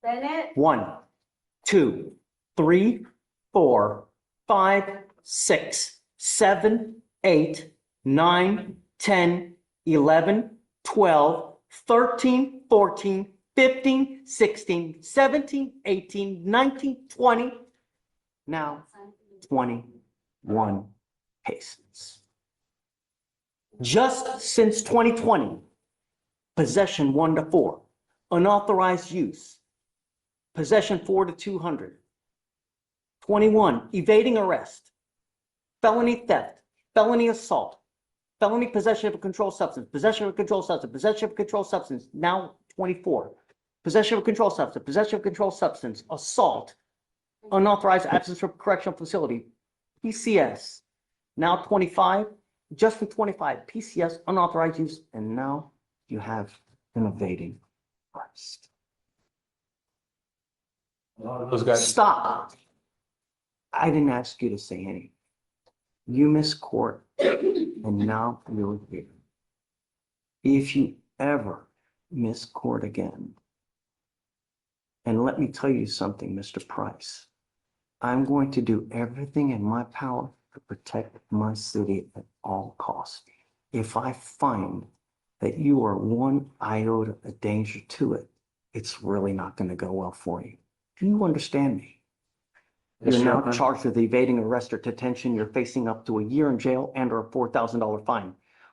Bennett, 1, 2, 3, 4, 5, 6, 7, 8, 9, 10, 11, 12, 13, 14, 15, 16, 17, 18, 19, 20, now 21 cases. Just since 2020, possession 1 to 4, unauthorized use, possession 4 to 200, 21, evading arrest, felony theft, felony assault, felony possession of a controlled substance, possession of a controlled substance, possession of a controlled substance, now 24, possession of a controlled substance, possession of a controlled substance, assault, unauthorized absence from correctional facility, PCS, now 25, just for 25, PCS, unauthorized use, and now you have an evading arrest. Those guys. Stop. I didn't ask you to say anything. You missed court, and now you're here. If you ever miss court again, and let me tell you something, Mr. Price, I'm going to do everything in my power to protect my city at all costs. If I find that you are one iota of danger to it, it's really not going to go well for you. Do you understand me? You're now charged with evading arrest or detention. You're facing up to a year in jail and or a $4,000 fine.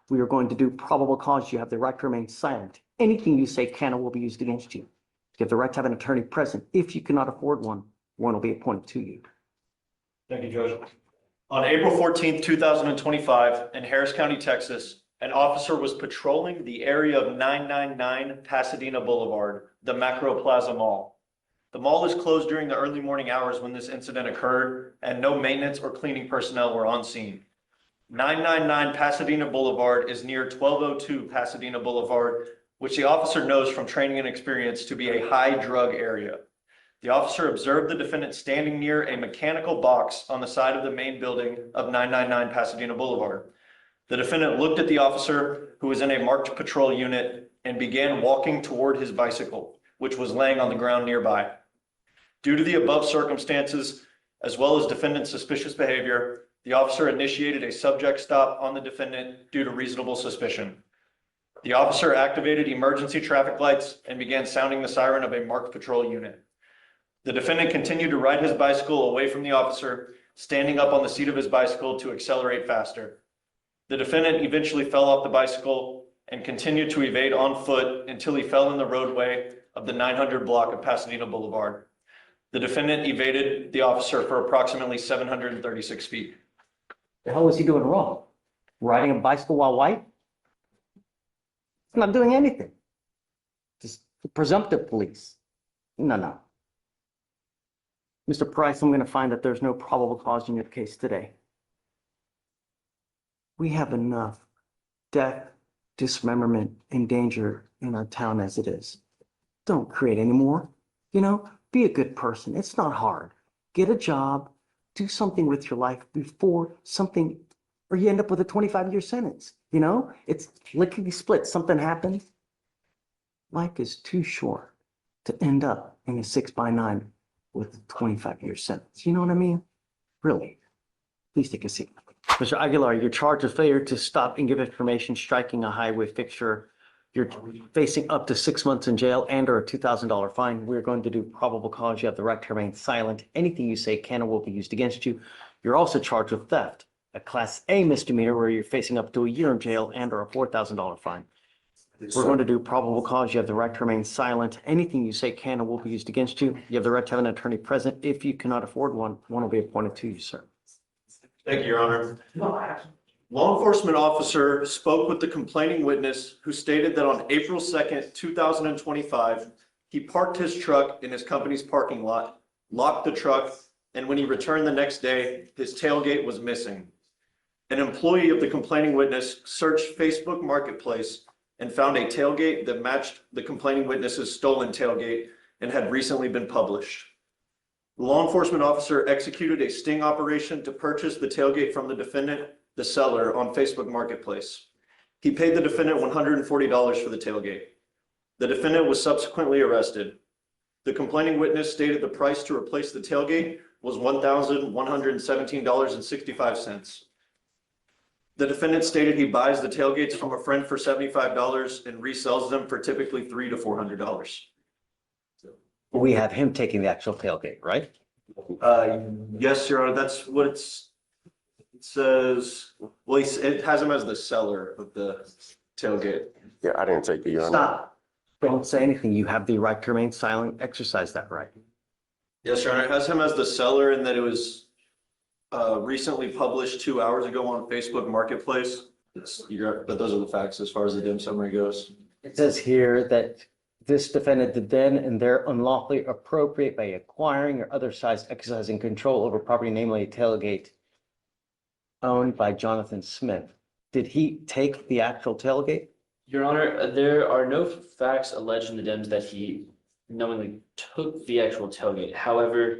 We are going to do probable cause. You have the right to remain silent. Anything you say can or will be used against you. You have the right to have an attorney present. If you cannot afford one, one will be appointed to you. Thank you, Judge. On April 14th, 2025, in Harris County, Texas, an officer was patrolling the area of 999 Pasadena Boulevard, the Macro Plaza Mall. The mall is closed during the early morning hours when this incident occurred, and no maintenance or cleaning personnel were on scene. 999 Pasadena Boulevard is near 1202 Pasadena Boulevard, which the officer knows from training and experience to be a high drug area. The officer observed the defendant standing near a mechanical box on the side of the main building of 999 Pasadena Boulevard. The defendant looked at the officer, who was in a marked patrol unit, and began walking toward his bicycle, which was laying on the ground nearby. Due to the above circumstances, as well as defendant's suspicious behavior, the officer initiated a subject stop on the defendant due to reasonable suspicion. The officer activated emergency traffic lights and began sounding the siren of a marked patrol unit. The defendant continued to ride his bicycle away from the officer, standing up on the seat of his bicycle to accelerate faster. The defendant eventually fell off the bicycle and continued to evade on foot until he fell in the roadway of the 900 block of Pasadena Boulevard. The defendant evaded the officer for approximately 736 feet. The hell was he doing wrong? Riding a bicycle while white? He's not doing anything. Just presumptive police. No. Mr. Price, I'm going to find that there's no probable cause in your case today. We have enough death, dismemberment, and danger in our town as it is. Don't create any more. Be a good person. It's not hard. Get a job, do something with your life before something, or you end up with a 25-year sentence. It's lickety split. Something happens. Life is too short to end up in a 6x9 with a 25-year sentence. You know what I mean? Really. Please take a seat. Mr. Aguilar, you're charged with failure to stop and give information, striking a highway fixture. You're facing up to 6 months in jail and or a $2,000 fine. We're going to do probable cause. You have the right to remain silent. Anything you say can or will be used against you. You're also charged with theft, a Class A misdemeanor where you're facing up to a year in jail and or a $4,000 fine. We're going to do probable cause. You have the right to remain silent. Anything you say can or will be used against you. You have the right to have an attorney present. If you cannot afford one, one will be appointed to you, sir. Thank you, Your Honor. Law enforcement officer spoke with the complaining witness, who stated that on April 2nd, 2025, he parked his truck in his company's parking lot, locked the truck, and when he returned the next day, his tailgate was missing. An employee of the complaining witness searched Facebook Marketplace and found a tailgate that matched the complaining witness's stolen tailgate and had recently been published. The law enforcement officer executed a sting operation to purchase the tailgate from the defendant, the seller, on Facebook Marketplace. He paid the defendant $140 for the tailgate. The defendant was subsequently arrested. The complaining witness stated the price to replace the tailgate was $1,117.65. The defendant stated he buys the tailgates from a friend for $75 and resells them for typically $300 to $400. We have him taking the actual tailgate, right? Yes, Your Honor, that's what it says. Well, it has him as the seller of the tailgate. Yeah, I didn't take the, Your Honor. Stop. Don't say anything. You have the right to remain silent. Exercise that right. Yes, Your Honor, it has him as the seller and that it was recently published 2 hours ago on Facebook Marketplace. But those are the facts as far as the dim summary goes. It says here that this defendant did then and there unlawfully appropriate by acquiring or otherwise exercising control over property, namely a tailgate owned by Jonathan Smith. Did he take the actual tailgate? Your Honor, there are no facts alleged in the Dems that he knowingly took the actual tailgate. However,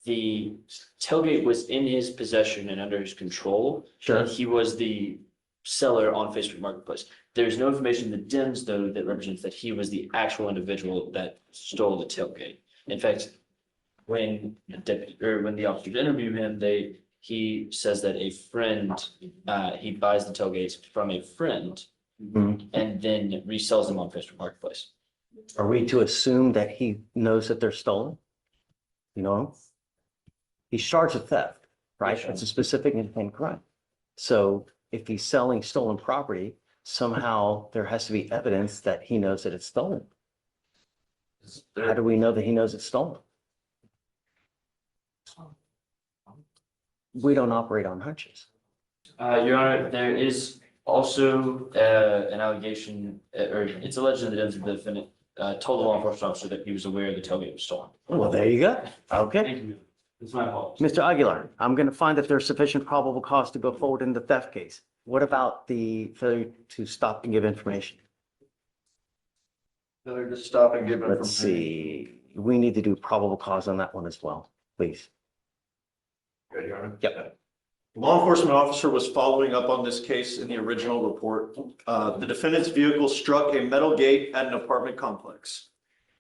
the tailgate was in his possession and under his control. Sure. And he was the seller on Facebook Marketplace. There's no information in the Dems, though, that represents that he was the actual individual that stole the tailgate. In fact, when the officers interview him, he says that a friend, he buys the tailgates from a friend and then resells them on Facebook Marketplace. Are we to assume that he knows that they're stolen? You know, he's charged with theft, right? Yes, Your It's a specific intent crime. So if he's selling stolen property, somehow there has to be evidence that he knows that it's stolen. How do we know that he knows it's stolen? We don't operate on hunches. Your Honor, there is also an allegation, or it's alleged in the Dems that the defendant told the law enforcement officer that he was aware the tailgate was stolen. Well, there you go. Okay. Thank you. It's my fault. Mr. Aguilar, I'm going to find that there's sufficient probable cause to go forward in the theft case. What about the failure to stop and give information? Failure to stop and give Let's see. We need to do probable cause on that one as well, please. Good, Your Honor. Yep. Law enforcement officer was following up on this case in the original report. The defendant's vehicle struck a metal gate at an apartment complex.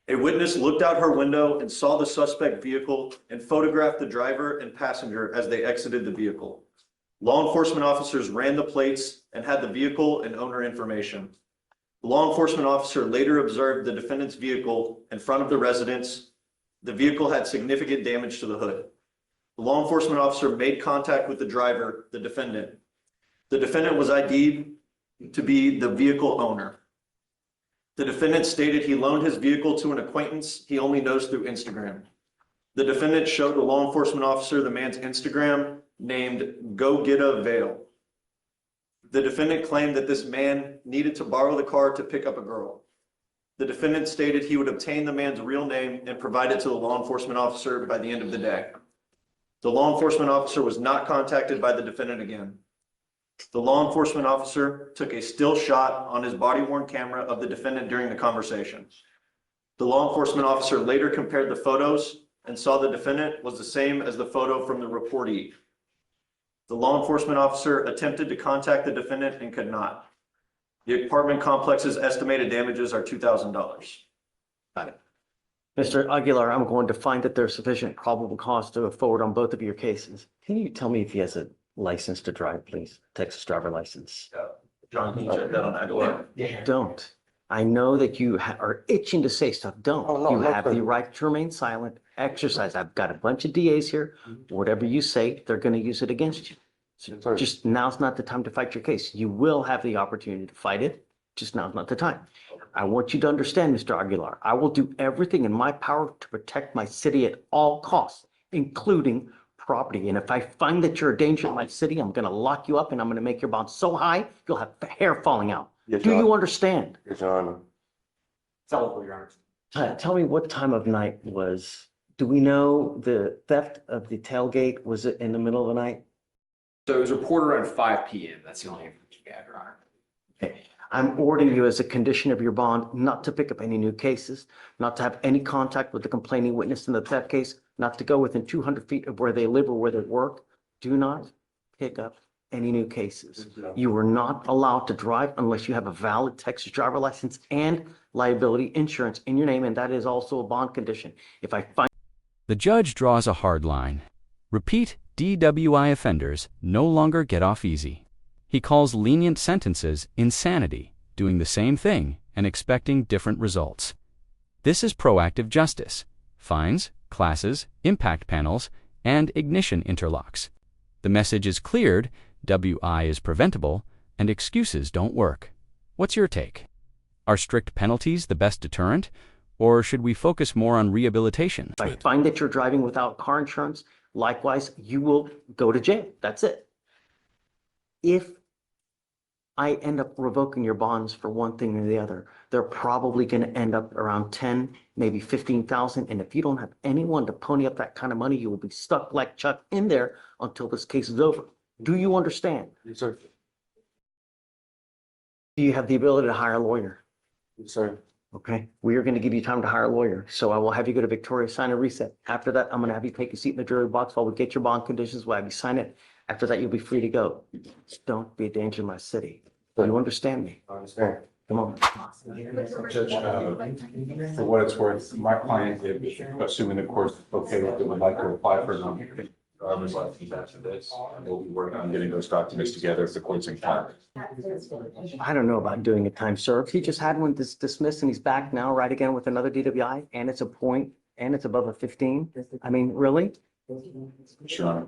A witness looked out her window and saw the suspect vehicle and photographed the driver and passenger as they exited the vehicle. Law enforcement officers ran the plates and had the vehicle and owner information. The law enforcement officer later observed the defendant's vehicle in front of the residence. The vehicle had significant damage to the hood. The law enforcement officer made contact with the driver, the defendant. The defendant was ID'd to be the vehicle owner. The defendant stated he loaned his vehicle to an acquaintance he only knows through Instagram. The defendant showed the law enforcement officer the man's Instagram named Go Get a Veil. The defendant claimed that this man needed to borrow the car to pick up a girl. The defendant stated he would obtain the man's real name and provide it to the law enforcement officer by the end of the day. The law enforcement officer was not contacted by the defendant again. The law enforcement officer took a still shot on his body-worn camera of the defendant during the conversation. The law enforcement officer later compared the photos and saw the defendant was the same as the photo from the reportee. The law enforcement officer attempted to contact the defendant and could not. The apartment complex's estimated damages are $2,000. Got it. Mr. Aguilar, I'm going to find that there's sufficient probable cause to go forward on both of your cases. Can you tell me if he has a license to drive, please? Texas driver license. John, can you check that on Aguilar? Don't. I know that you are itching to say stuff. Don't. Oh, no, You no, have sir. the right to remain silent. Exercise. I've got a bunch of DAs here. Whatever you say, they're going to use it against you. So Yes, sir. just now's not the time to fight your case. You will have the opportunity to fight it. Just now's not the time. I want you to understand, Mr. Aguilar, I will do everything in my power to protect my city at all costs, including property. And if I find that you're a danger to my city, I'm going to lock you up and I'm going to make your bond so high, you'll have hair falling out. Yes, Do Your you Honor. understand? Yes, Your Honor. Tell me what time of night was, do we know the theft of the tailgate? Was it in the middle of the night? So it was reported around 5 p.m. That's the only information we have, Your Honor. Okay. I'm ordering you as a condition of your bond not to pick up any new cases, not to have any contact with the complaining witness in the theft case, not to go within 200 feet of where they live or where they work. Do not pick up any new cases. You are not allowed to drive unless you have a valid Texas driver license and liability insurance in your name, and that is also a bond condition. If I find The judge draws a hard line. Repeat DWI offenders no longer get off easy. He calls lenient sentences insanity, doing the same thing and expecting different results. This is proactive justice. Fines, classes, impact panels, and ignition interlocks. The message is cleared, WI is preventable, and excuses don't work. What's your take? Are strict penalties the best deterrent, or should we focus more on rehabilitation? I find that you're driving without car insurance, likewise, you will go to jail. That's it. If I end up revoking your bonds for one thing or the other, they're probably going to end up around 10, maybe 15,000. And if you don't have anyone to pony up that kind of money, you will be stuck like Chuck in there until this case is over. Do you understand? Yes, sir. Do you have the ability to hire a lawyer? Yes, sir. Okay, we are going to give you time to hire a lawyer. So I will have you go to Victoria, sign a reset. After that, I'm going to have you take a seat in the jury box while we get your bond conditions. We'll have you sign it. After that, you'll be free to go. Don't be a danger to my city. Do you understand me? I understand. Come on. Judge, for what it's worth, my client, assuming the court's okay with it, would like to apply for an driver's license after this. We'll be working on getting those documents together if the court's inclined. I don't know about doing a time served. He just had one dismissed and he's back now, right again with another DWI, and it's a point, and it's above a 15. I mean, really? Sure.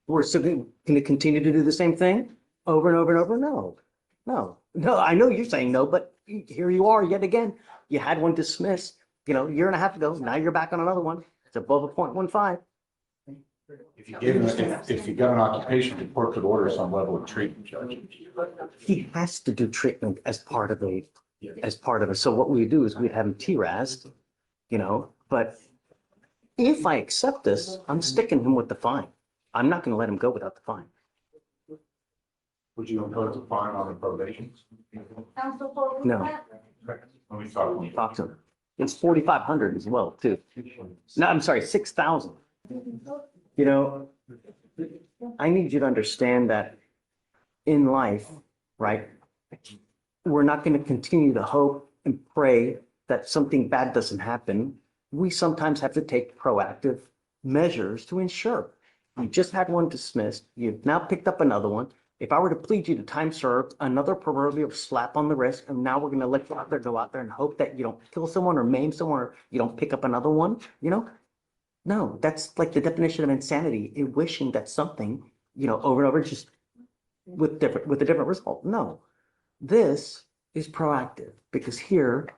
We're still going to continue to do the same thing over and over and over? No, I know you're saying no, but here you are yet again. You had one dismissed, a year and a half ago. Now you're back on another one. It's above a 0.15. If you gave him, if you got an occupation, the court could order some level of treatment, Judge. He has to do treatment as part of it. So what we do is we'd have him T-RASed, but if I accept this, I'm sticking him with the fine. I'm not going to let him go without the fine. Would you impose a fine on the probation? No. Let me talk. Talk to him. It's 4,500 as well, too. No, I'm sorry, 6,000. I need you to understand that in life, right, we're not going to continue to hope and pray that something bad doesn't happen. We sometimes have to take proactive measures to ensure. You just had one dismissed. You've now picked up another one. If I were to plead you to time served, another proverbial slap on the wrist, and now we're going to let you go out there and hope that you don't kill someone or maim someone or you don't pick up another one, No, that's like the definition of insanity, wishing that something, over and over, just with a different result. No, this is proactive because here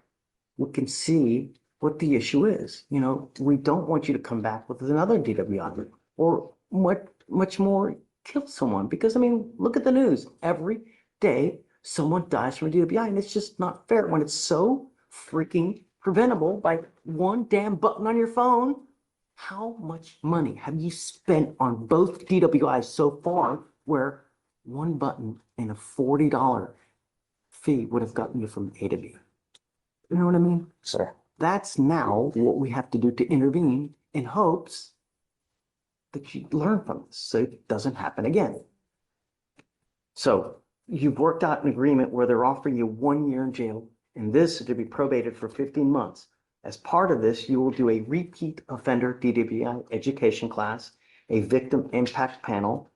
we can see what the issue is. We don't want you to come back with another DWI or much more kill someone because, look at the news. Every day someone dies from a DWI, and it's just not fair when it's so freaking preventable by one damn button on your phone. How much money have you spent on both DWIs so far where one button and a $40 fee would have gotten you from A to B? You know what I mean? Sir. That's now what we have to do to intervene in hopes that you learn from this so it doesn't happen again. So you've worked out an agreement where they're offering you 1 year in jail and this to be probated for 15 months. As part of this, you will do a repeat offender DWI education class, a victim impact panel,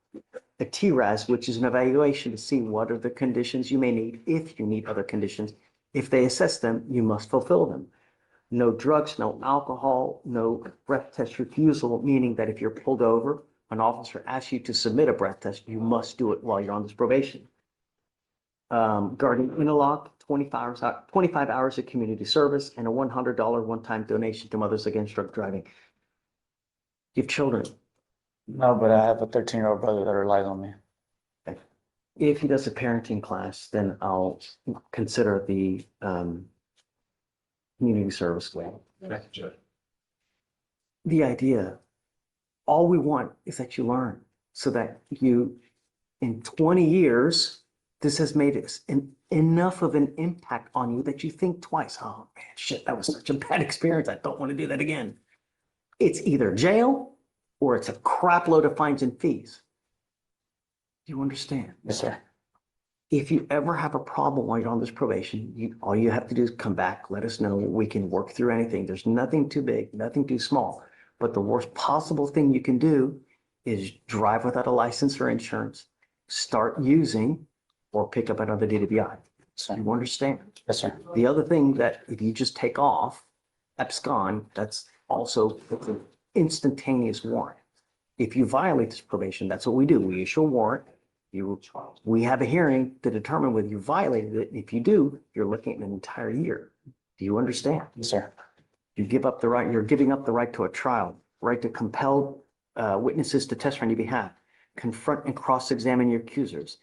a TRAS, which is an evaluation to see what are the conditions you may need if you need other conditions. If they assess them, you must fulfill them. No drugs, no alcohol, no breath test refusal, meaning that if you're pulled over, an officer asks you to submit a breath test, you must do it while you're on this probation. Guardian interlock, 25 hours of community service, and a $100 one-time donation to Mothers Against Drug Driving. You have children. No, but I have a 13-year-old brother that relies on me. If he does a parenting class, then I'll consider the community service way. Thank you, Judge. The idea, all we want is that you learn so that you, in 20 years, this has made enough of an impact on you that you think twice. Oh man, shit, that was such a bad experience. I don't want to do that again. It's either jail or it's a crap load of fines and fees. Do you understand? Yes, sir. If you ever have a problem while you're on this probation, all you have to do is come back, let us know. We can work through anything. There's nothing too big, nothing too small. But the worst possible thing you can do is drive without a license or insurance, start using, or pick up another DWI. Sir. You understand? Yes, sir. The other thing that if you just take off, abscond, that's also it's an instantaneous warrant. If you violate this probation, that's what we do. We issue a warrant. We have a hearing to determine whether you violated it. If you do, you're looking at an entire year. Do you understand? Yes, sir. You give up the right, you're giving up the right to a trial, right to compel witnesses to testify on your behalf, confront and cross-examine your accusers.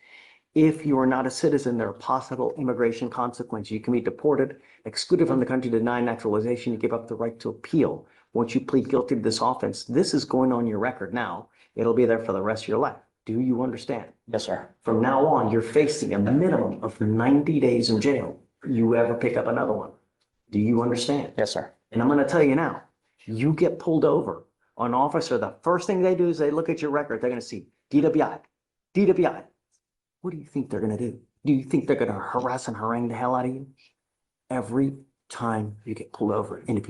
If you are not a citizen, there are possible immigration consequences. You can be deported, excluded from the country, denied naturalization. You give up the right to appeal. Once you plead guilty to this offense, this is going on your record now. It'll be there for the rest of your life. Do you understand? Yes, sir. From now on, you're facing a minimum of 90 days in jail. You ever pick up another one? Do you understand? Yes, sir. And I'm going to tell you now, you get pulled over, an officer, the first thing they do is they look at your record. They're going to see DWI, DWI. What do you think they're going to do? Do you think they're going to harass and harangue the hell out of you? Every time you get pulled over. And if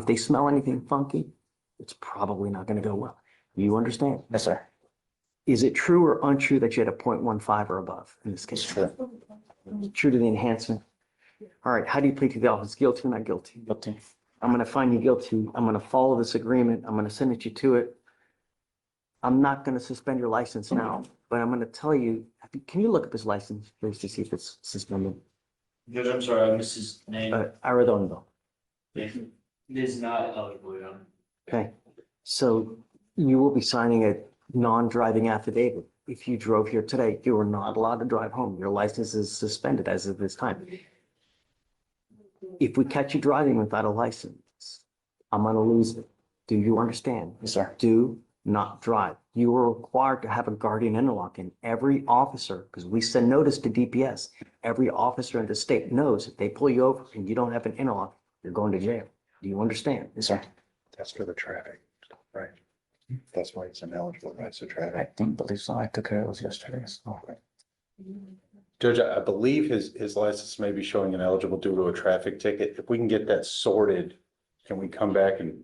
they smell anything funky, it's probably not going to go well. You understand? Yes, sir. Is it true or untrue that you had a 0.15 or above in this case? It's true. True to the enhancement. All right. How do you plead to the offense? Guilty or not guilty? Guilty. I'm going to find you guilty. I'm going to follow this agreement. I'm going to send you to it. I'm not going to suspend your license now, but I'm going to tell you, can you look up his license, please, to see if it's suspended? Judge, I'm sorry, I missed his name. Arredondo. It is not eligible, Your Honor. Okay. So you will be signing a non-driving affidavit. If you drove here today, you are not allowed to drive home. Your license is suspended as of this time. If we catch you driving without a license, I'm going to lose it. Do you understand? Yes, sir. Do not drive. You are required to have a guardian interlock, and every officer, because we send notice to DPS, every officer in the state knows if they pull you over and you don't have an interlock, you're going to jail. Do you understand? Yes, sir. That's for the traffic, right? That's why it's ineligible, right? So I traffic. believe so. I took care of those yesterday. So. Judge, I believe his license may be showing ineligible due to a traffic ticket. If we can get that sorted, can we come back and?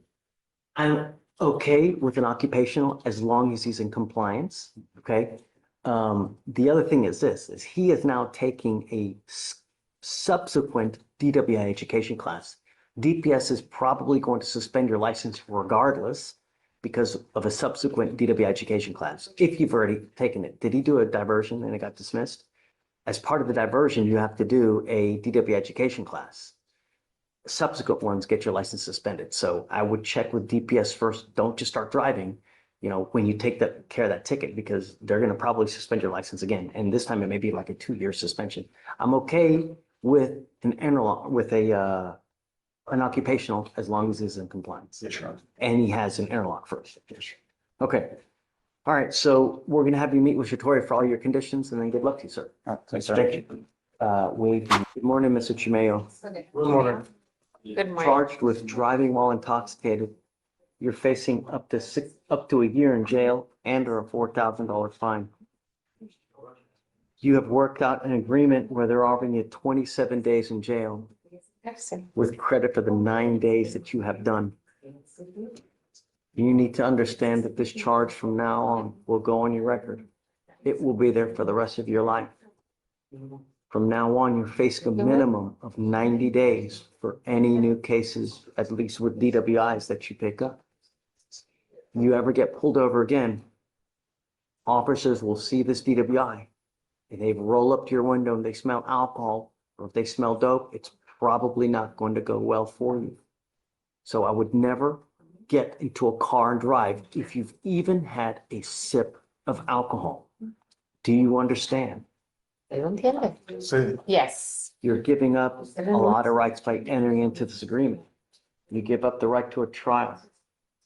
I'm okay with an occupational as long as he's in compliance, okay? The other thing is this, is he is now taking a subsequent DWI education class. DPS is probably going to suspend your license regardless because of a subsequent DWI education class, if you've already taken it. Did he do a diversion and it got dismissed? As part of the diversion, you have to do a DWI education class. Subsequent ones get your license suspended. So I would check with DPS first. Don't just start driving, when you take care of that ticket, because they're going to probably suspend your license again. And this time it may be like a 2-year suspension. I'm okay with an occupational as long as he's in compliance. Yes, Your Honor. And he has an interlock first. Okay. All right. So we're going to have you meet with Shatori for all your conditions, and then good luck to you, sir. Thanks, sir. Thank you. Good morning, Mr. Chimayo. Good morning. Good morning. Charged with driving while intoxicated. You're facing up to a year in jail and or a $4,000 fine. You have worked out an agreement where they're offering you 27 days in jail with credit for the 9 days that you have done. You need to understand that this charge from now on will go on your record. It will be there for the rest of your life. From now on, you're facing a minimum of 90 days for any new cases, at least with DWIs that you pick up. You ever get pulled over again, officers will see this DWI and they roll up to your window and they smell alcohol, or if they smell dope, it's probably not going to go well for you. So I would never get into a car and drive if you've even had a sip of alcohol. Do you understand? ¿Lo entiende? Sí. Yes. You're giving up a lot of rights by entering into this agreement. You give up the right to a trial,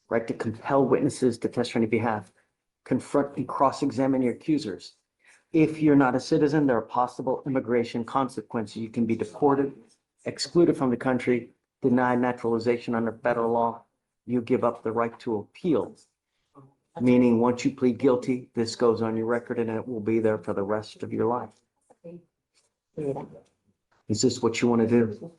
right to compel witnesses to testify on your behalf, confront and cross-examine your accusers. If you're not a citizen, there are possible immigration consequences. You can be deported, excluded from the country, denied naturalization under federal law. You give up the right to appeal. Meaning, once you plead guilty, this goes on your record and it will be there for the rest of your life. Mira. Is this what you want to do?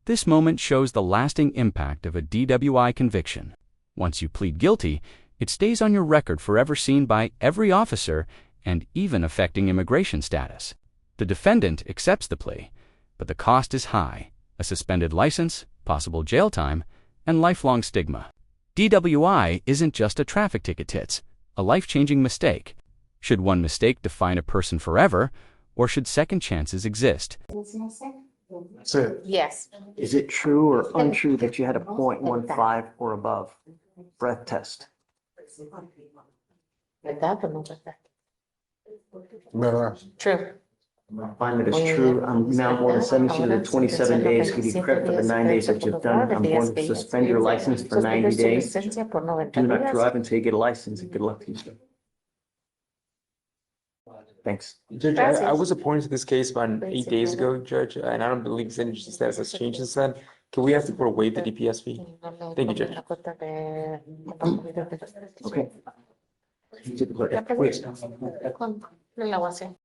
This moment shows the lasting impact of a DWI conviction. Once you plead guilty, it stays on your record forever, seen by every officer and even affecting immigration status. The defendant accepts the plea, but the cost is high: a suspended license, possible jail time, and lifelong stigma. DWI isn't just a traffic ticket, it's a life-changing mistake. Should one mistake define a person forever, or should second chances exist? Sir, Yes. is it true or untrue that you had a .15 or above breath test? ¿Verdad o no verdad? ¿Verdad? True. I find that it's true. I'm now going to sentence you to 27 days. Give you credit for the 9 days that you've done. I'm going to suspend your license for 90 days. Do not drive until you get a license, and good luck to you, sir. Thanks. Judge, Gracias. I was appointed to this case about 8 days ago, Judge, and I don't believe sentence status has changed since then. Can we have to waive the DPS fee? Thank you, Judge. Okay. Con la grabación.